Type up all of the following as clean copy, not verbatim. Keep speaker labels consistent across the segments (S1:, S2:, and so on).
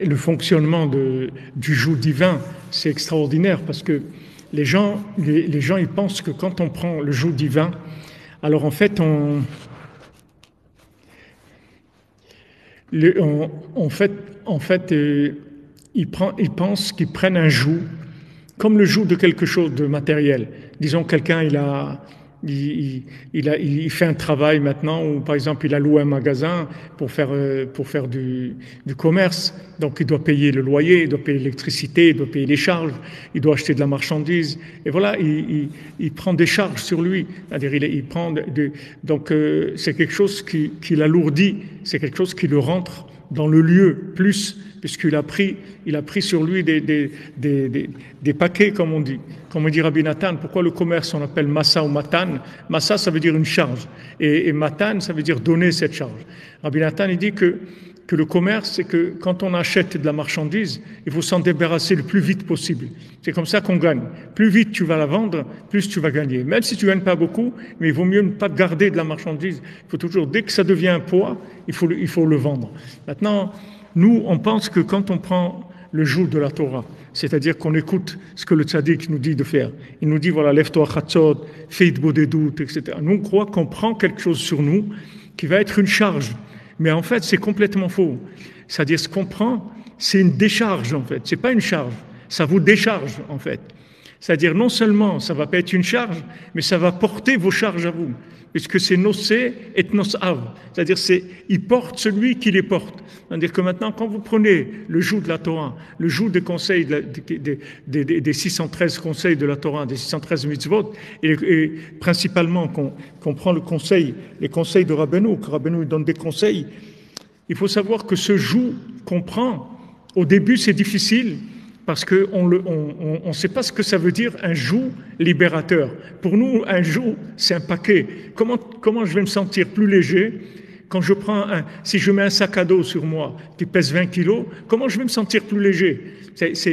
S1: le fonctionnement du joug divin, c'est extraordinaire parce que les gens, ils pensent que quand on prend le joug divin, alors en fait, ils pensent qu'ils prennent un joug comme le joug de quelque chose de matériel. Disons, quelqu'un, il fait un travail maintenant, ou par exemple, il a loué un magasin pour faire du commerce. Donc, il doit payer le loyer, il doit payer l'électricité, il doit payer les charges, il doit acheter de la marchandise. Et voilà, il prend des charges sur lui. C'est-à-dire, donc, c'est quelque chose qui l'alourdit, c'est quelque chose qui le rentre dans le lieu plus, puisqu'il a pris sur lui des paquets, comme on dit. Comme on dit Rabbi Nathan, pourquoi le commerce on appelle massa ou matan? Massa, ça veut dire une charge, et matan, ça veut dire donner cette charge. Rabbi Nathan, il dit que le commerce, c'est que quand on achète de la marchandise, il faut s'en débarrasser le plus vite possible. C'est comme ça qu'on gagne. Plus vite tu vas la vendre, plus tu vas gagner. Même si tu ne gagnes pas beaucoup, mais il vaut mieux ne pas garder de la marchandise. Il faut toujours, dès que ça devient un poids, il faut le vendre. Maintenant, nous, on pense que quand on prend le joug de la Torah, c'est-à-dire qu'on écoute ce que le tzaddik nous dit de faire. Il nous dit, voilà, lève-toi chatzot, fais des doutes, etc. Nous, on croit qu'on prend quelque chose sur nous qui va être une charge. Mais en fait, c'est complètement faux. C'est-à-dire, ce qu'on prend, c'est une décharge, en fait. C'est pas une charge. Ça vous décharge, en fait. C'est-à-dire, non seulement ça va pas être une charge, mais ça va porter vos charges à vous. Puisque c'est nosé et nosav. C'est-à-dire, il porte celui qui les porte. C'est-à-dire que maintenant, quand vous prenez le joug de la Torah, le joug des conseils, des 613 conseils de la Torah, des 613 mitzvot, et principalement qu'on prend les conseils de Rabbeinu, que Rabbeinu donne des conseils, il faut savoir que ce joug qu'on prend, au début, c'est difficile, parce qu'on ne sait pas ce que ça veut dire un joug libérateur. Pour nous, un joug, c'est un paquet. Comment je vais me sentir plus léger quand si je mets un sac à dos sur moi qui pèse 20 kilos, comment je vais me sentir plus léger?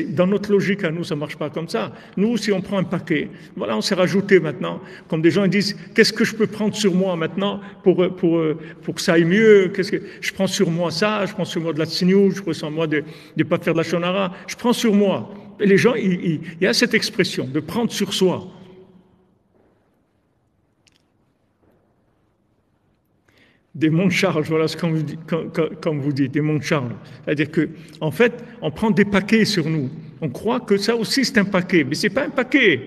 S1: Dans notre logique à nous, ça ne marche pas comme ça. Nous, si on prend un paquet, voilà, on s'est rajouté maintenant, comme des gens ils disent, qu'est-ce que je peux prendre sur moi maintenant pour que ça aille mieux? Je prends sur moi ça, je prends sur moi de la tsiniou, je prends sur moi de ne pas faire de la shonara, je prends sur moi. Et les gens, il y a cette expression de prendre sur soi. Des monts de charge, voilà ce qu'on vous dit, comme vous dites, des monts de charge. C'est-à-dire qu'en fait, on prend des paquets sur nous. On croit que ça aussi c'est un paquet, mais c'est pas un paquet.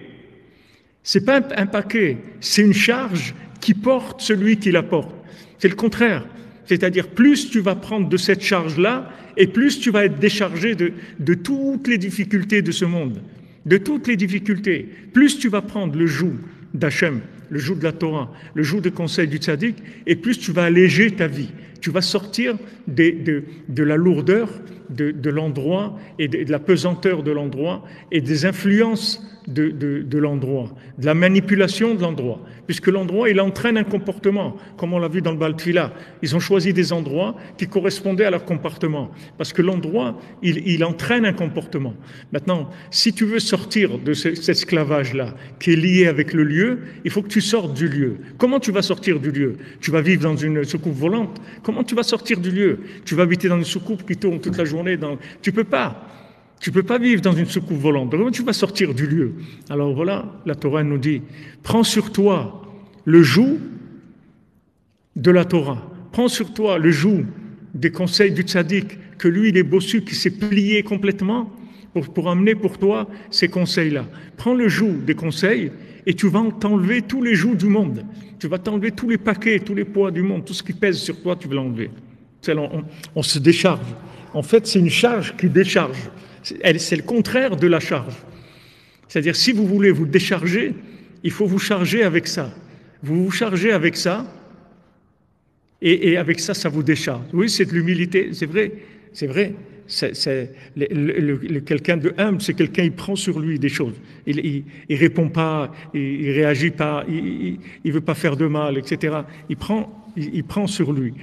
S1: C'est pas un paquet, c'est une charge qui porte celui qui la porte. C'est le contraire. C'est-à-dire, plus tu vas prendre de cette charge-là, et plus tu vas être déchargé de toutes les difficultés de ce monde. De toutes les difficultés. Plus tu vas prendre le joug d'Hachem, le joug de la Torah, le joug des conseils du tzaddik, et plus tu vas alléger ta vie. Tu vas sortir de la lourdeur de l'endroit et de la pesanteur de l'endroit et des influences de l'endroit, de la manipulation de l'endroit. Puisque l'endroit, il entraîne un comportement, comme on l'a vu dans le Baal Tefila. Ils ont choisi des endroits qui correspondaient à leur comportement. Parce que l'endroit, il entraîne un comportement. Maintenant, si tu veux sortir de cet esclavage-là, qui est lié avec le lieu, il faut que tu sortes du lieu. Comment tu vas sortir du lieu? Tu vas vivre dans une soucoupe volante. Comment tu vas sortir du lieu? Tu vas habiter dans une soucoupe qui tourne toute la journée. Tu peux pas. Tu peux pas vivre dans une soucoupe volante. Comment tu vas sortir du lieu? Alors voilà, la Torah nous dit, prends sur toi le joug de la Torah. Prends sur toi le joug des conseils du tzaddik, que lui, il est bossu, qui s'est plié complètement pour amener pour toi ces conseils-là. Prends le joug des conseils et tu vas t'enlever tous les jougs du monde. Tu vas t'enlever tous les paquets, tous les poids du monde, tout ce qui pèse sur toi, tu vas l'enlever. On se décharge. En fait, c'est une charge qui décharge. C'est le contraire de la charge. C'est-à-dire, si vous voulez vous décharger, il faut vous charger avec ça. Vous vous chargez avec ça, et avec ça, ça vous décharge. Oui, c'est de l'humilité, c'est vrai. Quelqu'un de humble, c'est quelqu'un qui prend sur lui des choses. Il répond pas, il réagit pas, il veut pas faire de mal, etc. Il prend sur lui.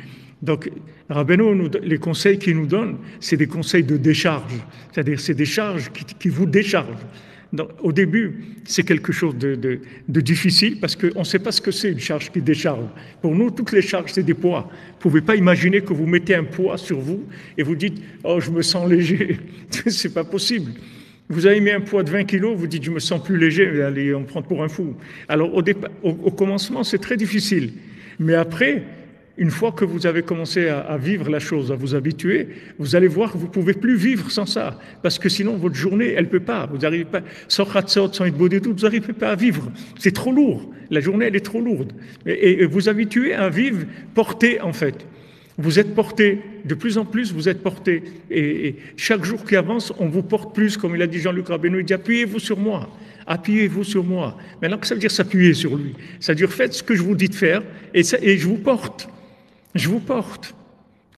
S1: Donc, Rabbeinu, les conseils qu'il nous donne, c'est des conseils de décharge. C'est-à-dire, c'est des charges qui vous déchargent. Donc, au début, c'est quelque chose de difficile parce qu'on ne sait pas ce que c'est une charge qui décharge. Pour nous, toutes les charges, c'est des poids. Vous ne pouvez pas imaginer que vous mettez un poids sur vous et vous dites « Oh, je me sens léger ». C'est pas possible. Vous avez mis un poids de 20 kilos, vous dites « Je me sens plus léger », allez, on me prend pour un fou. Alors, au commencement, c'est très difficile. Mais après, une fois que vous avez commencé à vivre la chose, à vous habituer, vous allez voir que vous ne pouvez plus vivre sans ça. Parce que sinon, votre journée, elle ne peut pas. Vous n'arrivez pas, sans khatsot, sans itbodedut, vous n'arrivez pas à vivre. C'est trop lourd. La journée, elle est trop lourde. Et vous habituez à vivre porté, en fait. Vous êtes porté. De plus en plus, vous êtes porté. Et chaque jour qui avance, on vous porte plus. Comme il a dit Jean-Luc Rabbeinu, il dit appuyez-vous sur moi. Appuyez-vous sur moi. Maintenant, que ça veut dire s'appuyer sur lui? Ça veut dire faites ce que je vous dis de faire et je vous porte. Je vous porte.